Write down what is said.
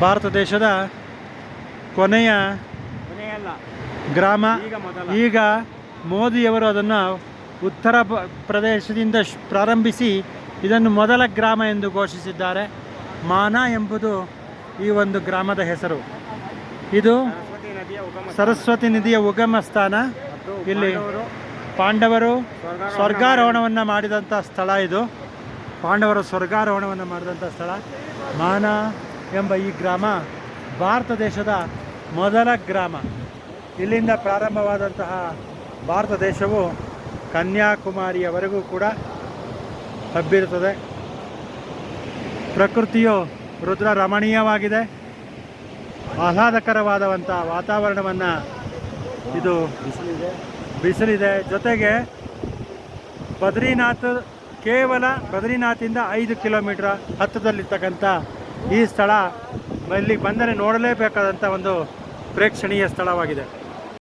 ಭಾರತ ದೇಶದ ಕೊನೆಯ ಗ್ರಾಮ. ಈಗ ಮೋದಿಯವರು ಅದನ್ನು ಉತ್ತರ ಪ್ರದೇಶದಿಂದ ಪ್ರಾರಂಭಿಸಿ ಇದನ್ನು ಮೊದಲ ಗ್ರಾಮ ಎಂದು ಘೋಷಿಸಿದ್ದಾರೆ. ಮಾನಾ ಎಂಬುದು ಈ ಒಂದು ಗ್ರಾಮದ ಹೆಸರು. ಇದು ಸರಸ್ವತಿ ನದಿಯ ಉಗಮ ಸ್ಥಾನ. ಇಲ್ಲಿ ಪಾಂಡವರು ಸ್ವರ್ಗಾರೋಹಣವನ್ನು ಮಾಡಿದಂಥ ಸ್ಥಳ. ಇದು ಪಾಂಡವರು ಸ್ವರ್ಗಾರೋಹಣವನ್ನು ಮಾಡಿದಂಥ ಸ್ಥಳ. ಮಾನಾ ಎಂಬ ಈ ಗ್ರಾಮ ಭಾರತ ದೇಶದ ಮೊದಲ ಗ್ರಾಮ. ಇಲ್ಲಿಂದ ಪ್ರಾರಂಭವಾದಂತಹ ಭಾರತ ದೇಶವು ಕನ್ಯಾಕುಮಾರಿಯವರೆಗೂ ಕೂಡ ಹಬ್ಬಿರುತ್ತದೆ. ಪ್ರಕೃತಿಯು ರುದ್ರ ರಮಣೀಯವಾಗಿದೆ. ಆಹ್ಲಾದಕರವಾದಂಥ ವಾತಾವರಣವನ್ನು ಇದು ಬಿಸಿಲಿದೆ. ಜೊತೆಗೆ ಬದ್ರಿನಾಥಿಂದ 5 ಕಿಲೋಮೀಟರ್ ಹತ್ತದಲ್ಲಿರ್ತಕ್ಕಂಥ ಈ ಸ್ಥಳ ಇಲ್ಲಿ ಬಂದರೆ ನೋಡಲೇಬೇಕಾದಂಥ ಒಂದು ಪ್ರೇಕ್ಷಣೀಯ ಸ್ಥಳವಾಗಿದೆ.